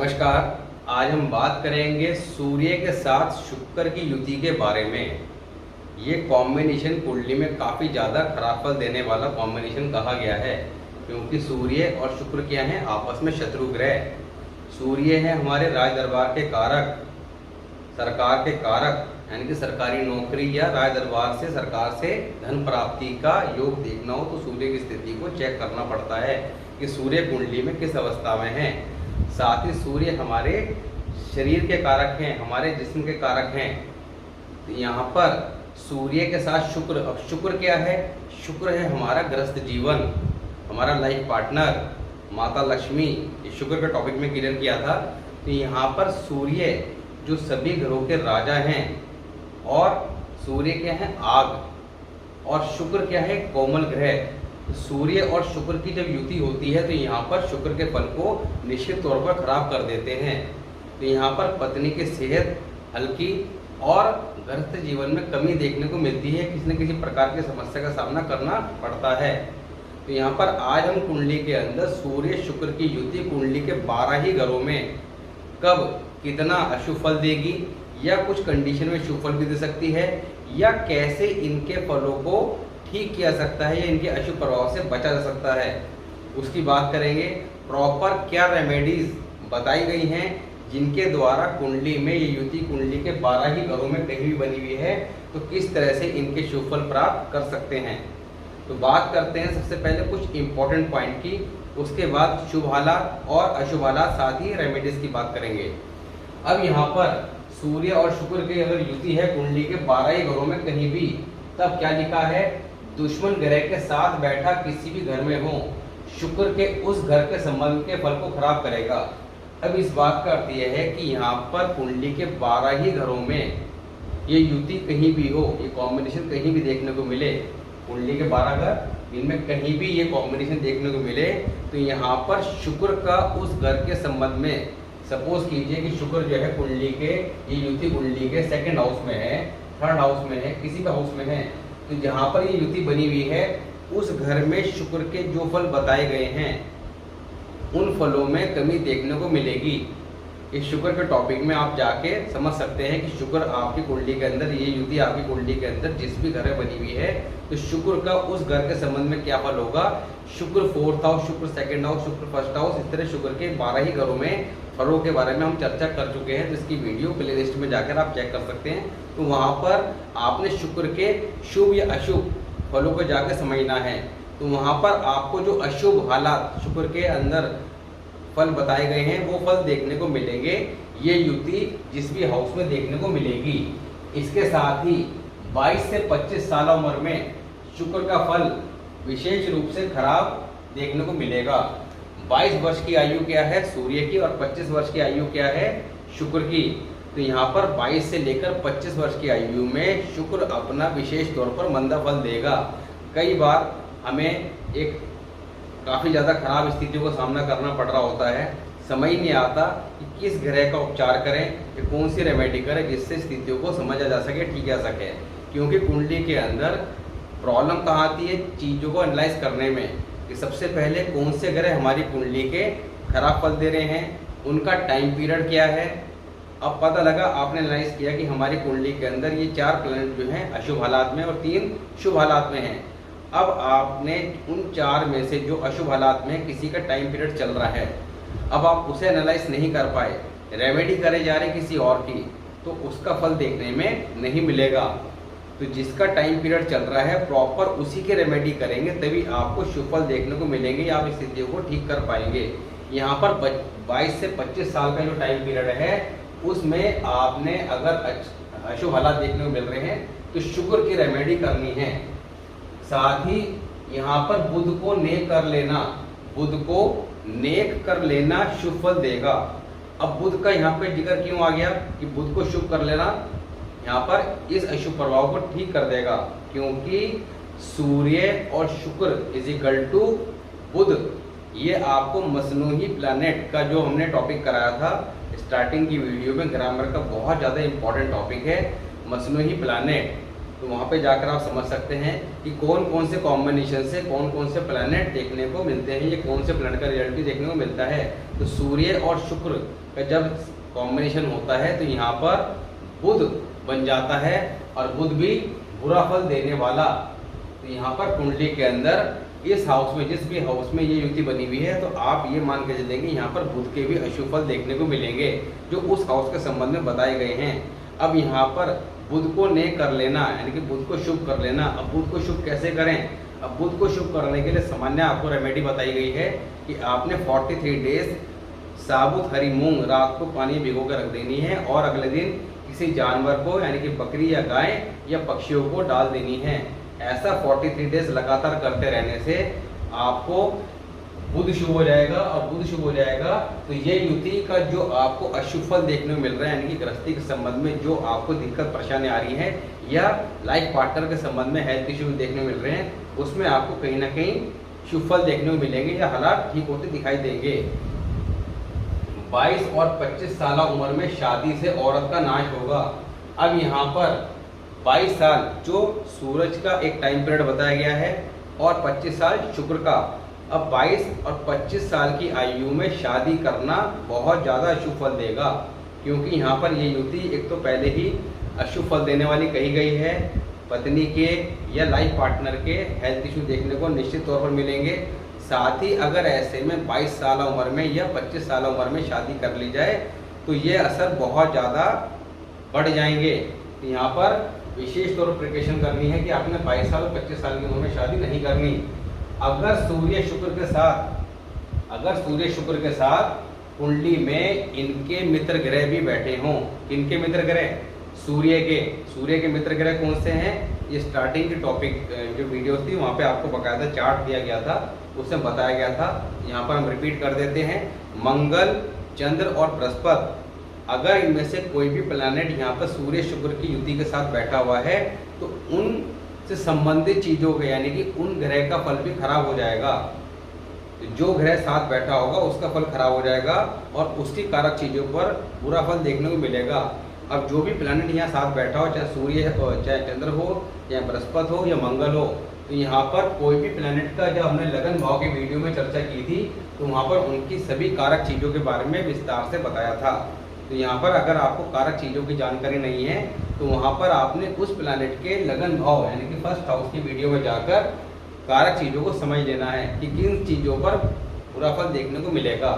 नमस्कार। आज हम बात करेंगे सूर्य के साथ शुक्र की युति के बारे में। ये कॉम्बिनेशन कुंडली में काफ़ी ज़्यादा खराब फल देने वाला कॉम्बिनेशन कहा गया है, क्योंकि सूर्य और शुक्र क्या हैं, आपस में शत्रु ग्रह। सूर्य है हमारे राज दरबार के कारक, सरकार के कारक, यानी कि सरकारी नौकरी या राज दरबार से सरकार से धन प्राप्ति का योग देखना हो तो सूर्य की स्थिति को चेक करना पड़ता है कि सूर्य कुंडली में किस अवस्था में है। साथ ही सूर्य हमारे शरीर के कारक हैं, हमारे जिस्म के कारक हैं। तो यहाँ पर सूर्य के साथ शुक्र, अब शुक्र क्या है? शुक्र है हमारा गृहस्थ जीवन, हमारा लाइफ पार्टनर, माता लक्ष्मी। ये शुक्र के टॉपिक में क्लियर किया था। तो यहाँ पर सूर्य जो सभी ग्रहों के राजा हैं, और सूर्य क्या है? आग, और शुक्र क्या है? कोमल ग्रह। सूर्य और शुक्र की जब युति होती है तो यहाँ पर शुक्र के फल को निश्चित तौर पर खराब कर देते हैं। तो यहाँ पर पत्नी की सेहत हल्की और गृहस्थ जीवन में कमी देखने को मिलती है, किसी न किसी प्रकार की समस्या का सामना करना पड़ता है। तो यहाँ पर आज हम कुंडली के अंदर सूर्य शुक्र की युति कुंडली के 12 ही घरों में कब कितना अशुभ फल देगी, या कुछ कंडीशन में शुभ फल भी दे सकती है, या कैसे इनके फलों को ठीक किया सकता है या इनके अशुभ प्रभाव से बचा जा सकता है, उसकी बात करेंगे। प्रॉपर क्या रेमेडीज बताई गई हैं जिनके द्वारा कुंडली में ये युति कुंडली के 12 ही घरों में कहीं भी बनी हुई है तो किस तरह से इनके शुभ फल प्राप्त कर सकते हैं। तो बात करते हैं सबसे पहले कुछ इंपॉर्टेंट पॉइंट की, उसके बाद शुभ हालात और अशुभ हालात, साथ ही रेमेडीज की बात करेंगे। अब यहाँ पर सूर्य और शुक्र की अगर युति है कुंडली के 12 ही घरों में कहीं भी, तब क्या लिखा है? दुश्मन ग्रह के साथ बैठा किसी भी घर में हो, शुक्र के उस घर के संबंध के फल को खराब करेगा। अब इस बात का अर्थ यह है कि यहाँ पर कुंडली के 12 ही घरों में ये युति कहीं भी हो, ये कॉम्बिनेशन कहीं भी देखने को मिले, कुंडली के 12 घर इनमें कहीं भी ये कॉम्बिनेशन देखने को मिले, तो यहाँ पर शुक्र का उस घर के संबंध में, सपोज कीजिए कि शुक्र जो है कुंडली के, ये युति कुंडली के 2nd हाउस में है, 3rd हाउस में है, किसी भी हाउस में है, तो जहाँ पर ये युति बनी हुई है उस घर में शुक्र के जो फल बताए गए हैं उन फलों में कमी देखने को मिलेगी। इस शुक्र के टॉपिक में आप जाके समझ सकते हैं कि शुक्र आपकी कुंडली के अंदर, ये युति आपकी कुंडली के अंदर जिस भी घर में बनी हुई है तो शुक्र का उस घर के संबंध में क्या फल होगा। शुक्र 4th हाउस, शुक्र 2nd हाउस, शुक्र 1st हाउस, इस तरह शुक्र के 12 ही घरों में फलों के बारे में हम चर्चा कर चुके हैं, जिसकी वीडियो प्ले लिस्ट में जाकर आप चेक कर सकते हैं। तो वहाँ पर आपने शुक्र के शुभ या अशुभ फलों को जाकर समझना है। तो वहाँ पर आपको जो अशुभ हालात शुक्र के अंदर फल बताए गए हैं वो फल देखने को मिलेंगे, ये युति जिस भी हाउस में देखने को मिलेगी। इसके साथ ही 22 से 25 साल उम्र में शुक्र का फल विशेष रूप से खराब देखने को मिलेगा। 22 वर्ष की आयु क्या है? सूर्य की, और 25 वर्ष की आयु क्या है? शुक्र की। तो यहाँ पर 22 से लेकर 25 वर्ष की आयु में शुक्र अपना विशेष तौर पर मंदा फल देगा। कई बार हमें एक काफ़ी ज़्यादा खराब स्थितियों का सामना करना पड़ रहा होता है, समझ नहीं आता कि किस ग्रह का उपचार करें कि कौन सी रेमेडी करें जिससे स्थितियों को समझा जा सके, ठीक जा सके। क्योंकि कुंडली के अंदर प्रॉब्लम कहाँ आती है चीज़ों को एनालाइज करने में, कि सबसे पहले कौन से ग्रह हमारी कुंडली के खराब फल दे रहे हैं, उनका टाइम पीरियड क्या है। अब पता लगा, आपने एनालाइज किया कि हमारी कुंडली के अंदर ये 4 प्लैनेट जो हैं अशुभ हालात में और 3 शुभ हालात में हैं। अब आपने उन 4 में से जो अशुभ हालात में किसी का टाइम पीरियड चल रहा है, अब आप उसे एनालाइज नहीं कर पाए, रेमेडी करे जा रहे किसी और की, तो उसका फल देखने में नहीं मिलेगा। तो जिसका टाइम पीरियड चल रहा है प्रॉपर उसी के रेमेडी करेंगे, तभी आपको शुभ फल देखने को मिलेंगे या आप स्थितियों को ठीक कर पाएंगे। यहाँ पर 22 से 25 साल का जो टाइम पीरियड है उसमें आपने अगर अशुभ हालात देखने को मिल रहे हैं तो शुक्र की रेमेडी करनी है। साथ ही यहाँ पर बुध को नेक कर लेना, बुध को नेक कर लेना शुभ फल देगा। अब बुध का यहाँ पे जिक्र क्यों आ गया कि बुध को शुभ कर लेना, यहाँ पर इस अशुभ प्रभाव को ठीक कर देगा, क्योंकि सूर्य और शुक्र इज इक्वल टू बुध, ये आपको मसनूही प्लैनेट का जो हमने टॉपिक कराया था स्टार्टिंग की वीडियो में, ग्रामर का बहुत ज़्यादा इंपॉर्टेंट टॉपिक है मसनूही प्लैनेट। तो वहाँ पे जाकर आप समझ सकते हैं कि कौन कौन से कॉम्बिनेशन से कौन कौन से प्लैनेट देखने को मिलते हैं, ये कौन से प्लैनेट का रिजल्ट देखने को मिलता है। तो सूर्य और शुक्र का जब कॉम्बिनेशन होता है तो यहाँ पर बुध बन जाता है और बुध भी बुरा फल देने वाला। तो यहाँ पर कुंडली के अंदर इस हाउस में, जिस भी हाउस में ये युति बनी हुई है, तो आप ये मान के चलेंगे यहाँ पर बुध के भी अशुभ फल देखने को मिलेंगे जो उस हाउस के संबंध में बताए गए हैं। अब यहाँ पर बुध को नेक कर लेना, यानी कि बुध को शुभ कर लेना। अब बुध को शुभ कैसे करें? अब बुध को शुभ करने के लिए सामान्य आपको रेमेडी बताई गई है कि आपने 43 डेज साबुत हरी मूंग रात को पानी भिगो कर रख देनी है और अगले दिन किसी जानवर को, यानी कि बकरी या गाय या पक्षियों को डाल देनी है। ऐसा 43 डेज लगातार करते रहने से आपको बुध शुभ हो जाएगा, और बुध शुभ हो जाएगा तो ये युति का जो आपको अशुभ फल देखने को मिल रहा है, यानी कि गृहस्थी के संबंध में जो आपको दिक्कत परेशानी आ रही है या लाइफ पार्टनर के संबंध में हेल्थ इश्यू देखने को मिल रहे हैं, उसमें आपको कहीं ना कहीं शुभ फल देखने को मिलेंगे या हालात ठीक होते दिखाई देंगे। 22 और 25 साल उम्र में शादी से औरत का नाश होगा। अब यहाँ पर 22 साल जो सूरज का एक टाइम पीरियड बताया गया है और 25 साल शुक्र का। अब 22 और 25 साल की आयु में शादी करना बहुत ज़्यादा अशुभ फल देगा, क्योंकि यहाँ पर ये युति एक तो पहले ही अशुभ फल देने वाली कही गई है। पत्नी के या लाइफ पार्टनर के हेल्थ इशू देखने को निश्चित तौर पर मिलेंगे। साथ ही अगर ऐसे में 22 साल उम्र में या 25 साल उम्र में शादी कर ली जाए तो ये असर बहुत ज़्यादा बढ़ जाएंगे। तो यहाँ पर विशेष तौर पर प्रिकॉशन करनी है कि आपने 22 साल और 25 साल की उम्र में शादी नहीं करनी। अगर सूर्य शुक्र के साथ कुंडली में इनके मित्र ग्रह भी बैठे हों, इनके मित्र ग्रह सूर्य के मित्र ग्रह कौन से हैं, ये स्टार्टिंग की टॉपिक जो वीडियो थी वहाँ पे आपको बकायदा चार्ट दिया गया था, उसमें बताया गया था। यहाँ पर हम रिपीट कर देते हैं। मंगल, चंद्र और बृहस्पति, अगर इनमें से कोई भी प्लैनेट यहाँ पर सूर्य शुक्र की युति के साथ बैठा हुआ है तो उन से संबंधित चीज़ों के, यानी कि उन ग्रह का फल भी खराब हो जाएगा। जो ग्रह साथ बैठा होगा उसका फल खराब हो जाएगा और उसकी कारक चीज़ों पर बुरा फल देखने को मिलेगा। अब जो भी प्लैनेट यहाँ साथ बैठा हो, चाहे सूर्य हो, चाहे चंद्र हो, चाहे बृहस्पति हो या मंगल हो, तो यहाँ पर कोई भी प्लैनेट का जब हमने लगन भाव की वीडियो में चर्चा की थी तो वहाँ पर उनकी सभी कारक चीज़ों के बारे में विस्तार से बताया था। तो यहाँ पर अगर आपको कारक चीज़ों की जानकारी नहीं है तो वहाँ पर आपने उस प्लैनेट के लगन भाव, यानी कि फर्स्ट हाउस की वीडियो में जाकर कारक चीज़ों को समझ लेना है कि किन चीज़ों पर बुरा फल देखने को मिलेगा।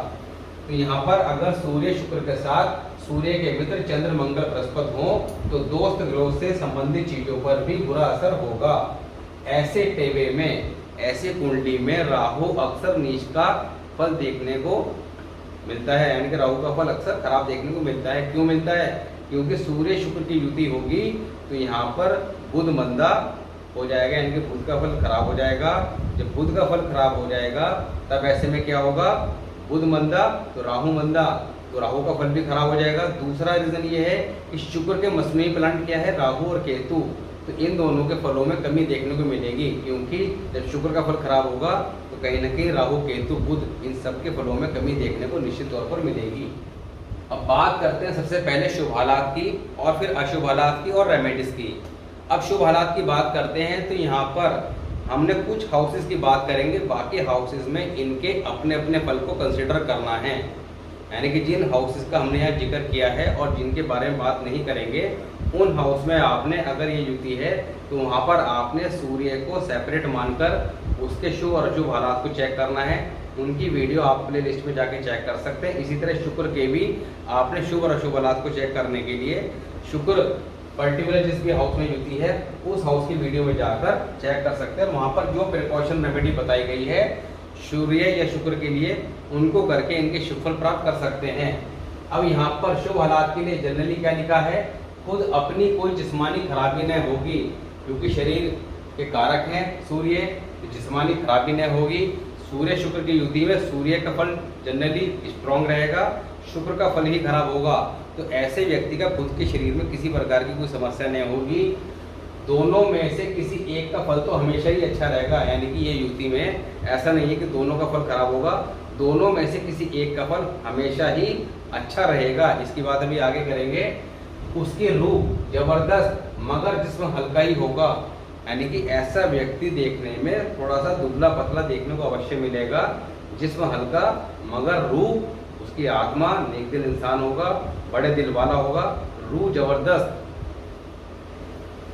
तो यहाँ पर अगर सूर्य शुक्र के साथ सूर्य के मित्र चंद्र मंगल बृहस्पति हो तो दोस्त ग्रहों से संबंधित चीज़ों पर भी बुरा असर होगा। ऐसे टेवे में, ऐसे कुंडली में राहु अक्सर नीच का फल देखने को मिलता है, यानी कि राहु का फल अक्सर खराब देखने को मिलता है। क्यों मिलता है? क्योंकि सूर्य शुक्र की युति होगी तो यहाँ पर बुध मंदा हो जाएगा, यानी कि बुध का फल खराब हो जाएगा। जब बुध का फल खराब हो जाएगा तब ऐसे में क्या होगा? बुध मंदा तो राहु मंदा, तो राहु का फल भी खराब हो जाएगा। दूसरा रीजन ये है कि शुक्र के मसनूई प्लांट क्या है? राहु और केतु, तो इन दोनों के फलों में कमी देखने को मिलेगी, क्योंकि जब शुक्र का फल खराब होगा तो कहीं ना कहीं राहु केतु बुध इन सब के फलों में कमी देखने को निश्चित तौर पर मिलेगी। अब बात करते हैं सबसे पहले शुभ हालात की और फिर अशुभ हालात की और रेमेडीज की। अब शुभ हालात की बात करते हैं तो यहाँ पर हमने कुछ हाउसेस की बात करेंगे, बाकी हाउसेस में इनके अपने अपने फल को कंसिडर करना है, यानी कि जिन हाउसेस का हमने यहाँ जिक्र किया है और जिनके बारे में बात नहीं करेंगे उन हाउस में आपने अगर ये युति है तो वहाँ पर आपने सूर्य को सेपरेट मानकर उसके शुभ और अशुभ हालात को चेक करना है। उनकी वीडियो आप प्ले लिस्ट में जाके चेक कर सकते हैं। इसी तरह शुक्र के भी आपने शुभ और अशुभ हालात को चेक करने के लिए शुक्र पर्टिकुलर जिस भी हाउस में युति है उस हाउस की वीडियो में जाकर चेक कर सकते हैं। वहाँ पर जो प्रिकॉशन रेमेडी बताई गई है सूर्य या शुक्र के लिए उनको करके इनके शुभ फल प्राप्त कर सकते हैं। अब यहाँ पर शुभ हालात के लिए जनरली क्या लिखा है? खुद अपनी कोई जिस्मानी खराबी न होगी, क्योंकि शरीर के कारक हैं सूर्य, तो जिस्मानी खराबी न होगी। सूर्य शुक्र की युति में सूर्य का फल जनरली स्ट्रॉन्ग रहेगा, शुक्र का फल ही खराब होगा, तो ऐसे व्यक्ति का खुद के शरीर में किसी प्रकार की कोई समस्या नहीं होगी। दोनों में से किसी एक का फल तो हमेशा ही अच्छा रहेगा, यानी कि ये युति में ऐसा नहीं है कि दोनों का फल खराब होगा, दोनों में से किसी एक का फल हमेशा ही अच्छा रहेगा। इसकी बात अभी आगे करेंगे। उसके रूप जबरदस्त मगर जिस्म हल्का ही होगा, यानी कि ऐसा व्यक्ति देखने में थोड़ा सा दुबला पतला देखने को अवश्य मिलेगा। जिस्म हल्का मगर रूह, उसकी आत्मा नेक दिल इंसान होगा, बड़े दिल वाला होगा, रूह जबरदस्त।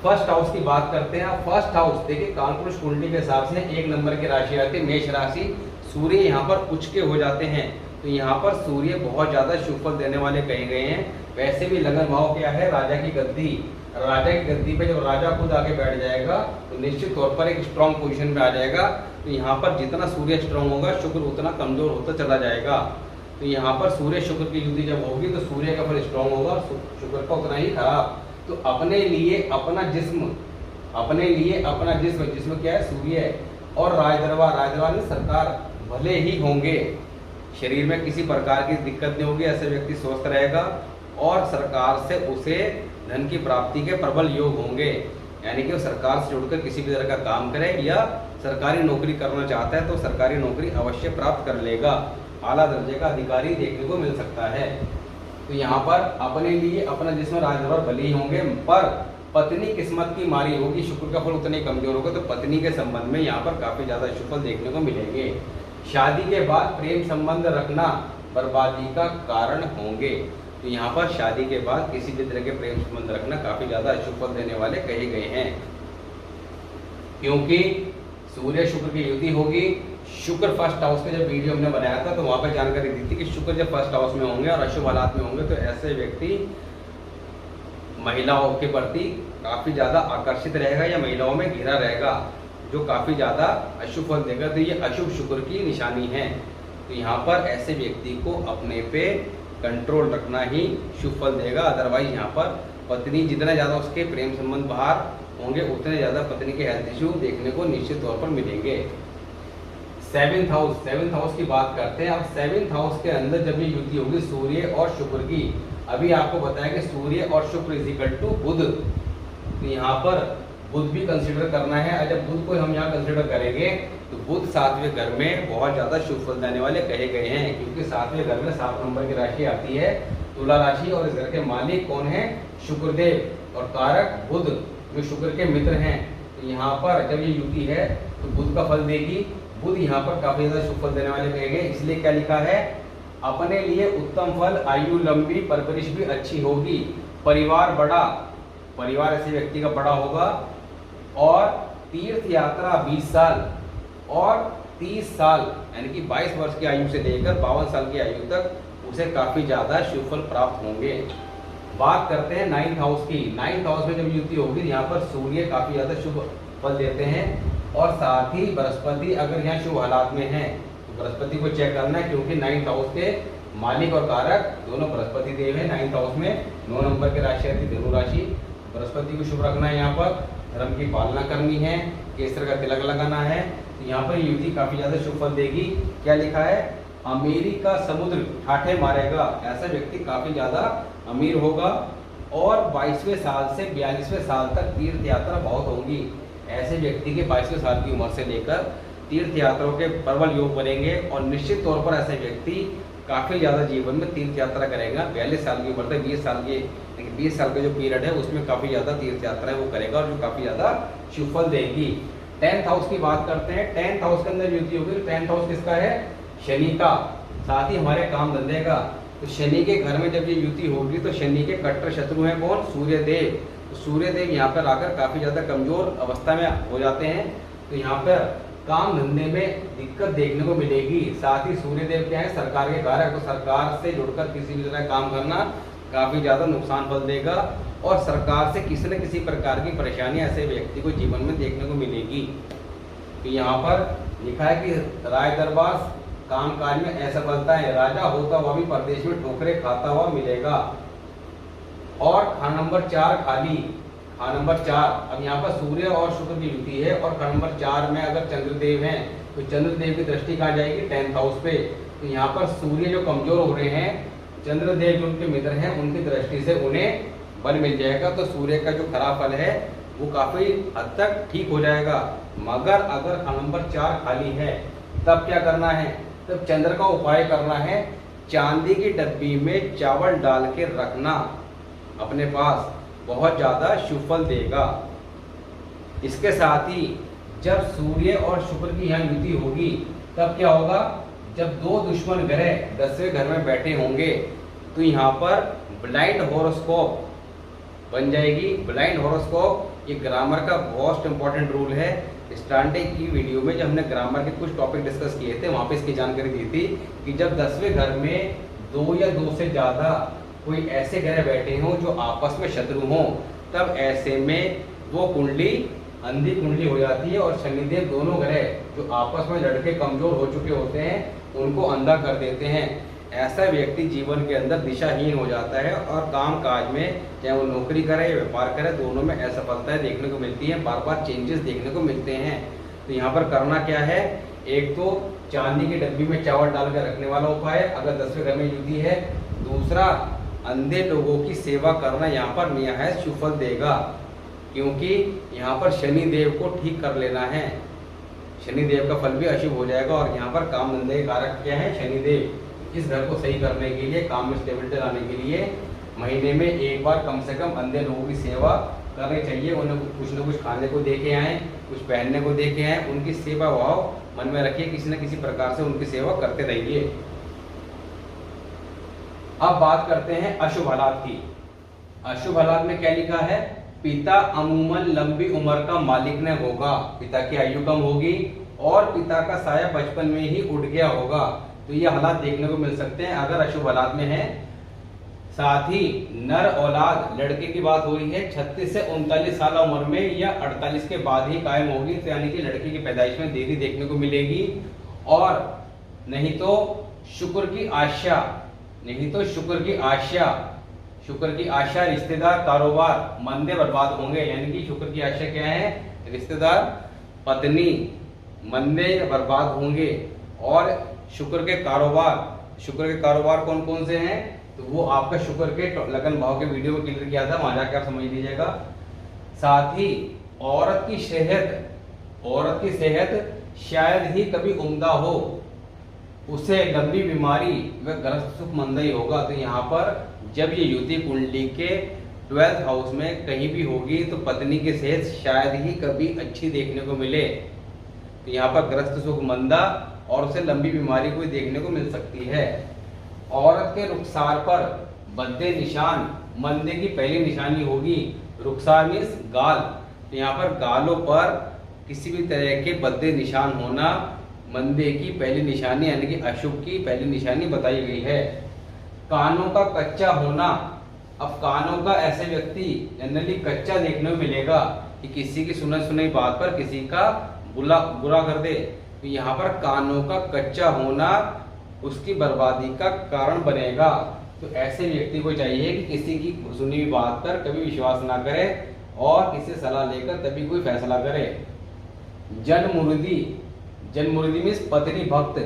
फर्स्ट हाउस की बात करते हैं। फर्स्ट हाउस देखिए कालपुरुष कुंडली के हिसाब से 1 नंबर की राशि आती है मेष राशि। सूर्य यहाँ पर उच्च के हो जाते हैं, तो यहाँ पर सूर्य बहुत ज्यादा शुभ फल देने वाले कहे गए हैं। वैसे भी लगन भाव क्या है, राजा की गद्दी। राजा की गद्दी पे जब राजा खुद आके बैठ जाएगा तो निश्चित तौर पर एक स्ट्रॉन्ग पोजीशन पे आ जाएगा। तो यहाँ पर जितना सूर्य स्ट्रॉन्ग होगा, शुक्र उतना कमजोर होता चला जाएगा। तो यहाँ पर सूर्य शुक्र की युति जब होगी तो सूर्य का फल स्ट्रॉन्ग होगा, शुक्र का उतना ही खराब। तो अपने लिए अपना जिस्म, जिस्म क्या है, सूर्य। और राजदरबार में सरकार भले ही होंगे, शरीर में किसी प्रकार की दिक्कत नहीं होगी, ऐसे व्यक्ति स्वस्थ रहेगा और सरकार से उसे धन की प्राप्ति के प्रबल योग होंगे। यानी कि वो सरकार से जुड़कर किसी भी तरह का काम करे या सरकारी नौकरी करना चाहता है तो सरकारी नौकरी अवश्य प्राप्त कर लेगा, आला दर्जे का अधिकारी देखने को मिल सकता है। तो यहाँ पर अपने लिए अपना जिस्म राजदरबार भले ही होंगे, पर पत्नी किस्मत की मारी होगी, शुक्र का फल उतने कमजोर होगा, तो पत्नी के संबंध में यहाँ पर काफी ज्यादा शुभ फल देखने को मिलेंगे। शादी के बाद प्रेम संबंध रखना बर्बादी का कारण होंगे। तो यहाँ पर शादी के बाद किसी भी तरह के प्रेम संबंध रखना काफी ज्यादा अशुभ फल देने वाले कहे गए हैं, क्योंकि सूर्य शुक्र की युति होगी। शुक्र फर्स्ट हाउस का जब वीडियो हमने बनाया था तो वहां पर जानकारी दी थी कि शुक्र जब फर्स्ट हाउस में होंगे और अशुभ हालात में होंगे तो ऐसे व्यक्ति महिलाओं के प्रति काफी ज्यादा आकर्षित रहेगा या महिलाओं में घिरा रहेगा, जो काफी ज्यादा अशुभ फल देगा। तो ये अशुभ शुक्र की निशानी है। तो यहाँ पर ऐसे व्यक्ति को अपने पे कंट्रोल रखना ही शुभ फल देगा। अदरवाइज यहाँ पर पत्नी जितना ज्यादा उसके प्रेम संबंध बाहर होंगे उतने ज्यादा पत्नी के हेल्थ इश्यू देखने को निश्चित तौर पर मिलेंगे। 7th हाउस की बात करते हैं। अब 7th हाउस के अंदर जब ये युति होगी सूर्य और शुक्र की, अभी आपको बताया कि सूर्य और शुक्र इज इक्वल टू बुध, तो यहाँ पर बुध भी कंसीडर करना है। और जब बुध को हम यहाँ कंसीडर करेंगे तो बुध 7वें घर में बहुत ज्यादा शुभ फल देने वाले कहे गए हैं, क्योंकि 7वें घर में 7 नंबर की राशि आती है तुला राशि, और इस घर के मालिक कौन है, शुक्रदेव, और कारक बुध जो शुक्र के मित्र हैं। तो यहाँ पर जब ये युति है तो बुध का फल देगी। बुध यहाँ पर काफी ज्यादा शुभ फल देने वाले कहे गए, इसलिए क्या लिखा है, अपने लिए उत्तम फल, आयु लंबी, परवरिश भी अच्छी होगी, परिवार बड़ा, परिवार ऐसे व्यक्ति का बड़ा होगा, और तीर्थ यात्रा 20 साल और 30 साल यानी कि 22 वर्ष की आयु से लेकर 52 साल की आयु तक उसे काफी ज्यादा शुभ फल प्राप्त होंगे। बात करते हैं 9th हाउस की। 9th हाउस में जब युति होगी यहाँ पर सूर्य काफी ज्यादा शुभ फल देते हैं, और साथ ही बृहस्पति अगर यहाँ शुभ हालात में है तो बृहस्पति को चेक करना है, क्योंकि 9th हाउस के मालिक और कारक दोनों बृहस्पति देव है। 9th हाउस में 9 नंबर की राशि आती है धनु राशि। बृहस्पति को शुभ रखना है, यहाँ पर धर्म की पालना करनी है, केसर का तिलक लगाना है। तो यहाँ पर युति काफी ज्यादा शुभ फल देगी। क्या लिखा है, अमेरिका समुद्र ठाठे मारेगा, ऐसा व्यक्ति काफी ज्यादा अमीर होगा, और 22वें साल से 42वें साल तक तीर्थ यात्रा बहुत होंगी। ऐसे व्यक्ति के 22वें साल की उम्र से लेकर तीर्थ यात्राओं के प्रबल योग बनेंगे, और निश्चित तौर पर ऐसे व्यक्ति काफी ज्यादा जीवन में तीर्थ यात्रा करेगा। 42 साल की उम्र तक 20 साल का जो पीरियड है उसमें काफी ज्यादा तीर्थ यात्राएं वो करेगा, और जो काफी ज्यादा शुभ फल देगी। 10th हाउस की बात करते हैं। 10th हाउस के अंदर युति होगी। 10th हाउस किसका है, शनि का, साथ ही हमारे काम धंधे का। तो शनि के घर में जब ये युति होगी तो शनि के कट्टर शत्रु हैं कौन, सूर्यदेव। तो सूर्यदेव यहाँ पर आकर काफी ज्यादा कमजोर अवस्था में हो जाते हैं, तो यहाँ पर काम धंधे में दिक्कत देखने को मिलेगी। साथ ही सूर्यदेव क्या है, सरकार के कारक, तो सरकार से जुड़कर किसी भी तरह काम करना काफी ज्यादा नुकसान फल देगा, और सरकार से किसी न किसी प्रकार की परेशानी ऐसे व्यक्ति को जीवन में देखने को मिलेगी। तो यहाँ पर लिखा है कि राय दरबार काम काज में असफलता है, राजा होता हुआ भी प्रदेश में ठोकरें खाता हुआ मिलेगा। और खाना नंबर 4 खाली, खाना नंबर 4। अब यहाँ पर सूर्य और शुक्र की युति है, और खाना नंबर 4 में अगर चंद्रदेव हैं तो चंद्रदेव की दृष्टि कहाँ जाएगी, 10th हाउस पे। तो यहाँ पर सूर्य जो कमजोर हो रहे हैं, चंद्रदेव जो उनके मित्र हैं उनकी दृष्टि से उन्हें बल मिल जाएगा। तो सूर्य का जो खराब फल है वो काफी हद तक ठीक हो जाएगा। मगर अगर खाना नंबर 4 खाली है तब क्या करना है, तब चंद्र का उपाय करना है। चांदी की डब्बी में चावल डाल के रखना अपने पास, बहुत ज़्यादा शुभ फल देगा। इसके साथ ही जब सूर्य और शुक्र की यहाँ युति होगी तब क्या होगा, जब दो दुश्मन ग्रह 10वें घर में बैठे होंगे तो यहाँ पर ब्लाइंड हॉरोस्कोप बन जाएगी। ब्लाइंड हॉरोस्कोप ये ग्रामर का बहुत इंपॉर्टेंट रूल है। स्टार्टिंग की वीडियो में जब हमने ग्रामर के कुछ टॉपिक डिस्कस किए थे वहाँ पे इसकी जानकारी दी थी कि जब 10वें घर में दो या दो से ज़्यादा कोई ऐसे ग्रह बैठे हों जो आपस में शत्रु हों, तब ऐसे में वो कुंडली अंधी कुंडली हो जाती है और शनिदेव दोनों ग्रह जो आपस में लड़के कमजोर हो चुके होते हैं उनको अंधा कर देते हैं। ऐसा व्यक्ति जीवन के अंदर दिशाहीन हो जाता है और काम काज में, चाहे वो नौकरी करे या व्यापार करे, दोनों में असफलताएं देखने को मिलती है, बार बार चेंजेस देखने को मिलते हैं। तो यहाँ पर करना क्या है, एक तो चांदी की डब्बी में चावल डाल कर रखने वाला उपाय अगर 10वें घर में युति है। दूसरा, अंधे लोगों की सेवा करना यहाँ पर निहायत शुभ फल देगा, क्योंकि यहाँ पर शनि देव को ठीक कर लेना है। शनि देव का फल भी अशुभ हो जाएगा और यहाँ पर काम धंधे के कारक क्या है, शनि देव। इस घर को सही करने के लिए, काम में स्टेबिलिटी लाने के लिए महीने में एक बार कम से कम अंधे लोगों की सेवा करनी चाहिए। उन्हें कुछ न कुछ खाने को दे के आएँ, कुछ पहनने को दे के आएँ, उनकी सेवा भाव मन में रखिए, किसी न किसी प्रकार से उनकी सेवा करते रहिए। अब बात करते हैं अशुभ हालात की। अशुभ हालात में क्या लिखा है, पिता अमूमन लंबी उम्र का मालिक न होगा, पिता की आयु कम होगी और पिता का साया बचपन में ही उठ गया होगा। तो ये हालात देखने को मिल सकते हैं अगर अशुभ हालात में है। साथ ही नर औलाद, लड़के की बात हो रही है, 36 से 39 साल उम्र में या 48 के बाद ही कायम होगी, तो यानी कि लड़के की पैदाइश में देरी देखने को मिलेगी। और नहीं तो शुक्र की आशा, शुक्र की आशा रिश्तेदार, कारोबार मंदे बर्बाद होंगे। यानी कि शुक्र की आशा क्या है, रिश्तेदार, पत्नी मंदे बर्बाद होंगे। और शुक्र के कारोबार कौन कौन से हैं, तो वो आपका शुक्र के लगन भाव के वीडियो में क्लियर किया था, वहां जाकर समझ लीजिएगा। साथ ही औरत की सेहत शायद ही कभी उम्दा हो, उसे लंबी बीमारी व ग्रस्त सुख मंदा ही होगा। तो यहाँ पर जब ये युति कुंडली के 12th हाउस में कहीं भी होगी तो पत्नी की सेहत शायद ही कभी अच्छी देखने को मिले। तो यहाँ पर ग्रस्त सुख मंदा और उसे लंबी बीमारी कोई देखने को मिल सकती है। औरत के रुखसार पर बद्दे निशान मंदे की पहली निशानी होगी। रुखसार मीन्स गाल, तो यहाँ पर गालों पर किसी भी तरह के बद्दे निशान होना मंदे की पहली निशानी यानी कि अशुभ की पहली निशानी बताई गई है। कानों का कच्चा होना, अब कानों का ऐसे व्यक्ति जनरली कच्चा देखने को मिलेगा कि किसी की सुनी बात पर किसी का बुरा कर दे। तो यहाँ पर कानों का कच्चा होना उसकी बर्बादी का कारण बनेगा। तो ऐसे व्यक्ति को चाहिए कि किसी की सुनी हुई बात पर कभी विश्वास ना करे और किसी से सलाह लेकर तभी कोई फैसला करे। जनमुर्दी मीन्स पत्नी भक्त,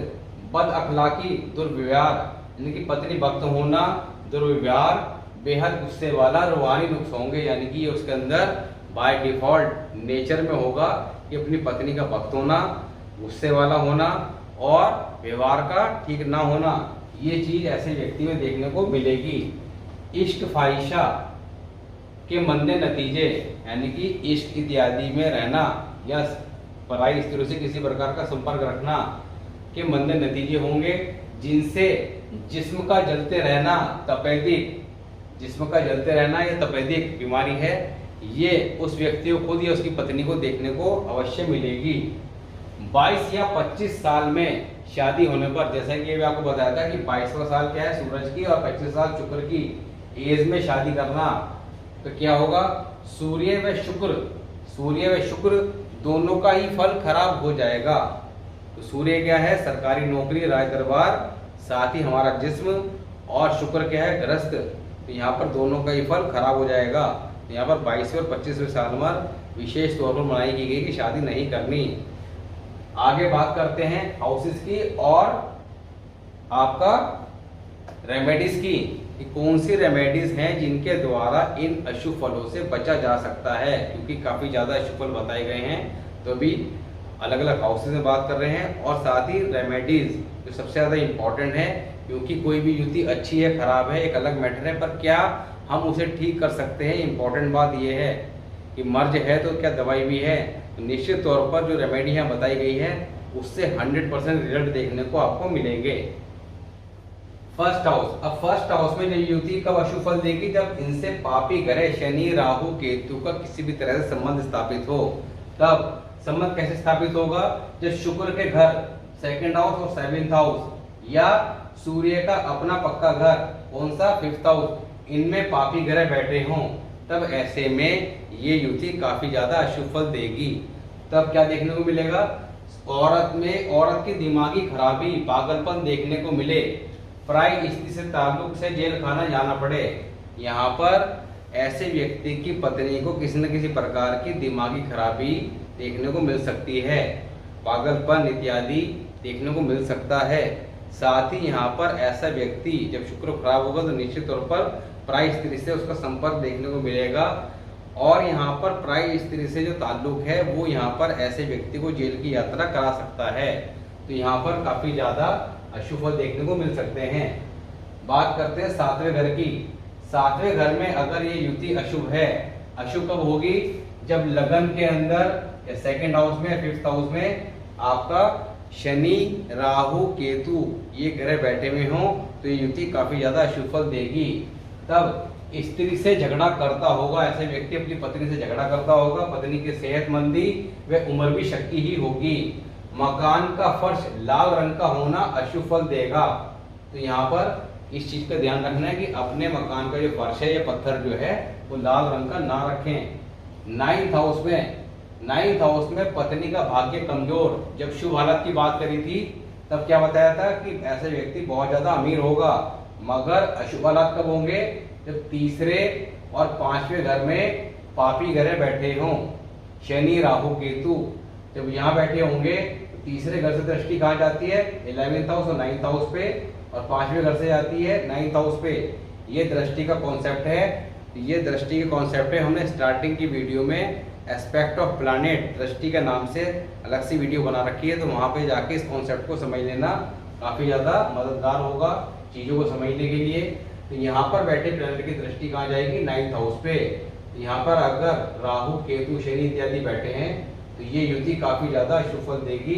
बद अखलाकी, दुर्व्यवहार, यानी कि पत्नी भक्त होना, दुर्व्यवहार, बेहद गुस्से वाला, रूहानी नुक्स होंगे। यानी कि उसके अंदर बाय डिफॉल्ट नेचर में होगा कि अपनी पत्नी का भक्त होना, गुस्से वाला होना और व्यवहार का ठीक ना होना। ये चीज ऐसे व्यक्ति में देखने को मिलेगी। इश्क फाहिशा के मंदे नतीजे, यानी कि इश्क इत्यादि में रहना या पराई स्त्रियों से किसी प्रकार का संपर्क रखना के मंदे नतीजे होंगे, जिनसे जिस्म का जलते रहना, ये तपेदिक बीमारी है। ये उस व्यक्ति को खुद या उसकी पत्नी को देखने को अवश्य मिलेगी। 22 या 25 साल में शादी होने पर, जैसा कि मैं आपको बताया था कि 22वां साल क्या है सूरज की और 25 साल शुक्र की एज में शादी करना, तो क्या होगा, सूर्य व शुक्र दोनों का ही फल खराब हो जाएगा। तो सूर्य क्या है, सरकारी नौकरी, राज दरबार, साथ ही हमारा जिस्म, और शुक्र क्या है, ग्रस्त। तो यहाँ पर दोनों का ही फल खराब हो जाएगा। तो यहाँ पर 22वें और 25वें साल में विशेष तौर पर मनाई की गई कि शादी नहीं करनी। आगे बात करते हैं हाउसेस की और आपका रेमेडीज की, कि कौन सी रेमेडीज हैं जिनके द्वारा इन अशुभ फलों से बचा जा सकता है, क्योंकि काफी ज्यादा अशुभ फल बताए गए हैं। तो अभी अलग अलग हाउसेस में बात कर रहे हैं और साथ ही रेमेडीज जो सबसे ज्यादा इंपॉर्टेंट है, क्योंकि कोई भी युति अच्छी है खराब है एक अलग मैटर है, पर क्या हम उसे ठीक कर सकते हैं। इम्पोर्टेंट बात यह है कि मर्ज है तो क्या दवाई भी है। तो निश्चित तौर पर जो रेमेडी यहाँ बताई गई है उससे 100% रिजल्ट देखने को आपको मिलेंगे। फर्स्ट हाउस, अब फर्स्ट हाउस में युति कब अशुभ फल देगी? जब इनसे पापी ग्रह शनि राहु केतु का किसी भी तरह से संबंध स्थापित हो। तब संबंध कैसे स्थापित होगा? जब शुक्र के घर सेकंड हाउस और सेवेंथ हाउस या सूर्य का अपना पक्का घर कौन सा? फिफ्थ हाउस, इनमें पापी ग्रह बैठे हों, तब ऐसे में ये युति काफी ज्यादा अशुभ फल देगी। तब क्या देखने को मिलेगा? औरत की दिमागी खराबी, पागलपन देखने को मिले, प्राय स्त्री से ताल्लुक से जेल खाना जाना पड़े। यहाँ पर ऐसे व्यक्ति की पत्नी को किसी न किसी प्रकार की दिमागी खराबी देखने को मिल सकती है, पागलपन इत्यादि देखने को मिल सकता है। साथ ही यहाँ पर ऐसा व्यक्ति जब शुक्र खराब होगा तो निश्चित तौर पर प्राय स्त्री से उसका संपर्क देखने को मिलेगा और यहाँ पर प्राय स्त्री से जो ताल्लुक है वो यहाँ पर ऐसे व्यक्ति को जेल की यात्रा करा सकता है। तो यहाँ पर काफी ज्यादा अशुभ फल देखने को मिल सकते हैं। बात करते हैं सातवें घर की। सातवें घर में अगर ये युति अशुभ है, अशुभ कब होगी? जब लगन के अंदर या सेकंड हाउस में या फिफ्थ हाउस में आपका शनि राहु केतु ये ग्रह बैठे हुए हों तो ये युति काफी ज्यादा अशुभ फल देगी। तब स्त्री से झगड़ा करता होगा, ऐसे व्यक्ति अपनी पत्नी से झगड़ा करता होगा, पत्नी की सेहतमंदी व उम्र भी शक्की ही होगी। मकान का फर्श लाल रंग का होना अशुभ फल देगा। तो यहाँ पर इस चीज का ध्यान रखना है कि अपने मकान का जो फर्श है या पत्थर जो है वो लाल रंग का ना रखें। नाइन्थ हाउस में पत्नी का भाग्य कमजोर। जब शुभ हालत की बात करी थी तब क्या बताया था कि ऐसे व्यक्ति बहुत ज्यादा अमीर होगा, मगर अशुभ हालात कब होंगे? जब तीसरे और पांचवें घर में पापी ग्रह बैठे हों, शनि राहु केतु जब यहाँ बैठे होंगे तो तीसरे घर से दृष्टि कहाँ जाती है? 11th हाउस और 9th हाउस पे, और पांचवें घर से जाती है 9th हाउस पे। ये दृष्टि का कॉन्सेप्ट है। ये दृष्टि के कॉन्सेप्ट है, हमने स्टार्टिंग की वीडियो में एस्पेक्ट ऑफ प्लैनेट दृष्टि के नाम से अलग सी वीडियो बना रखी है, तो वहां पे जाके इस कॉन्सेप्ट को समझ लेना काफी ज्यादा मददगार होगा चीजों को समझने के लिए। तो यहाँ पर बैठे प्लैनेट की दृष्टि कहाँ जाएगी? 9th हाउस पे। यहाँ पर अगर राहु केतु शनि इत्यादि बैठे हैं तो ये युति काफी ज्यादा अशुभ फल देगी।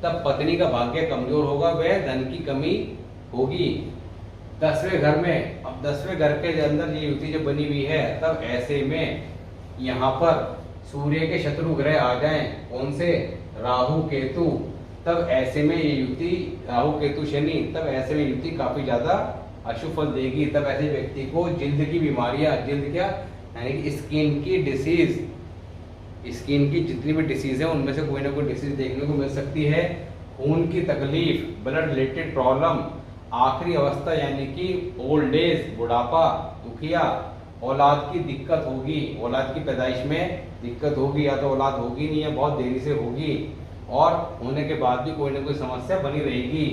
तब पत्नी का भाग्य कमजोर होगा, वह धन की कमी होगी। 10वें घर में, अब 10वें घर के अंदर ये युति जब बनी हुई है तब ऐसे में यहाँ पर सूर्य के शत्रु ग्रह आ जाएं, कौन से? राहु केतु। तब ऐसे में ये युति राहु केतु शनि, तब ऐसे में युति काफी ज्यादा अशुभ फल देगी। तब ऐसे व्यक्ति को जिल्द की बीमारियां, जिल्द क्या यानी कि स्किन की डिसीज, स्किन की जितनी भी डिसीज है उनमें से कोई ना कोई डिसीज देखने को मिल सकती है। खून की तकलीफ, ब्लड रिलेटेड प्रॉब्लम, आखिरी अवस्था यानी कि ओल्ड एज, बुढ़ापा, दुखिया, औलाद की दिक्कत होगी, औलाद की पैदाइश में दिक्कत होगी, या तो औलाद होगी नहीं या बहुत देरी से होगी, और होने के बाद भी कोई ना कोई समस्या बनी रहेगी।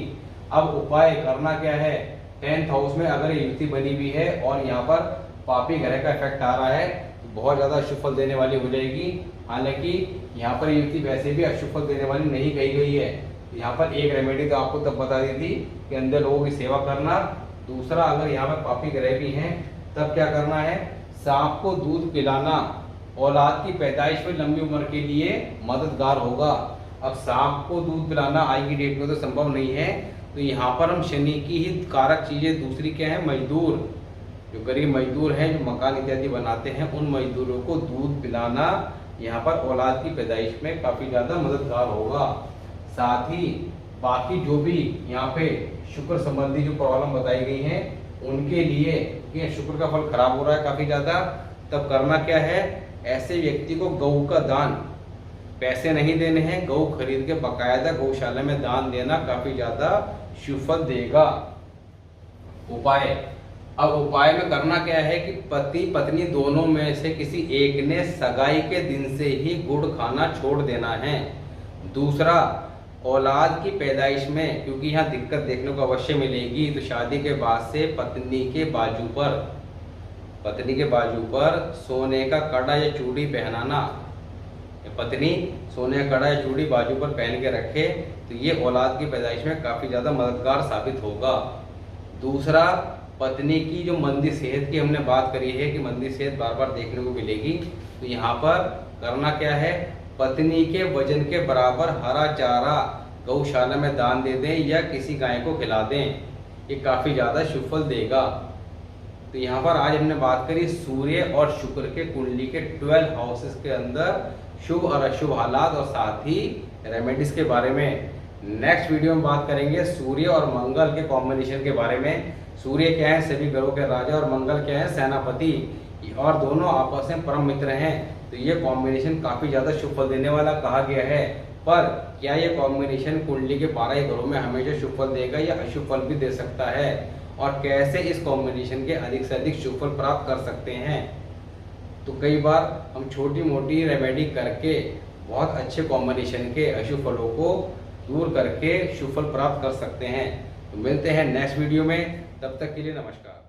अब उपाय करना क्या है? 10th हाउस में अगर ये युति बनी हुई है और यहाँ पर पापी ग्रह का इफेक्ट आ रहा है तो बहुत ज्यादा अशुभ फल देने वाली हो जाएगी। हालांकि यहाँ पर युति वैसे भी अशुभ फल देने वाली नहीं कही गई है। यहाँ पर एक रेमेडी तो आपको तब बता दी थी कि अंधे लोगों की सेवा करना। दूसरा, अगर यहाँ पर पापी ग्रह भी हैं तब क्या करना है? सांप को दूध पिलाना औलाद की पैदाइश में लंबी उम्र के लिए मददगार होगा। अब सांप को दूध पिलाना आज की डेट में तो संभव नहीं है, तो यहाँ पर हम शनि की ही कारक चीजें, दूसरी क्या है? मजदूर, जो गरीब मजदूर हैं जो मकान इत्यादि बनाते हैं, उन मजदूरों को दूध पिलाना यहाँ पर औलाद की पैदाइश में काफी ज्यादा मददगार होगा। साथ ही बाकी जो भी यहाँ पे शुक्र संबंधी जो प्रॉब्लम बताई गई हैं उनके लिए, ये शुक्र का फल खराब हो रहा है काफी ज्यादा, तब करना क्या है? ऐसे व्यक्ति को गऊ का दान, पैसे नहीं देने हैं, गऊ खरीद के बकायदा गौशाला में दान देना काफी ज्यादा शुभ फल देगा। उपाय, अब उपाय में करना क्या है कि पति पत्नी दोनों में से किसी एक ने सगाई के दिन से ही गुड़ खाना छोड़ देना है। दूसरा, औलाद की पैदाइश में, क्योंकि यहाँ दिक्कत देखने को अवश्य मिलेगी, तो शादी के बाद से पत्नी के बाजू पर सोने का कड़ा या चूड़ी पहनाना, पत्नी सोने का कड़ा या चूड़ी बाजू पर पहन के रखे तो ये औलाद की पैदाइश में काफी ज्यादा मददगार साबित होगा। दूसरा, पत्नी की जो मंदी सेहत की हमने बात करी है कि मंदी सेहत बार बार देखने को मिलेगी, तो यहाँ पर करना क्या है, पत्नी के वजन के बराबर हरा चारा गौशाला में दान दे दें या किसी गाय को खिला दें। ये काफ़ी ज़्यादा शुभ फल देगा। तो यहाँ पर आज हमने बात करी सूर्य और शुक्र के कुंडली के 12 हाउसेस के अंदर शुभ और अशुभ हालात और साथ ही रेमेडीज के बारे में। नेक्स्ट वीडियो में बात करेंगे सूर्य और मंगल के कॉम्बिनेशन के बारे में। सूर्य क्या है, सभी ग्रहों के राजा, और मंगल क्या है, सेनापति, और दोनों आपस में परम मित्र हैं। तो ये कॉम्बिनेशन काफ़ी ज़्यादा शुभ फल देने वाला कहा गया है। पर क्या ये कॉम्बिनेशन कुंडली के 12 घरों में हमेशा शुभ फल देगा या अशुभ फल भी दे सकता है, और कैसे इस कॉम्बिनेशन के अधिक से अधिक शुभ फल प्राप्त कर सकते हैं। तो कई बार हम छोटी मोटी रेमेडी करके बहुत अच्छे कॉम्बिनेशन के अशुभ फलों को दूर करके शुभ फल प्राप्त कर सकते हैं। तो मिलते हैं नेक्स्ट वीडियो में, तब तक के लिए नमस्कार।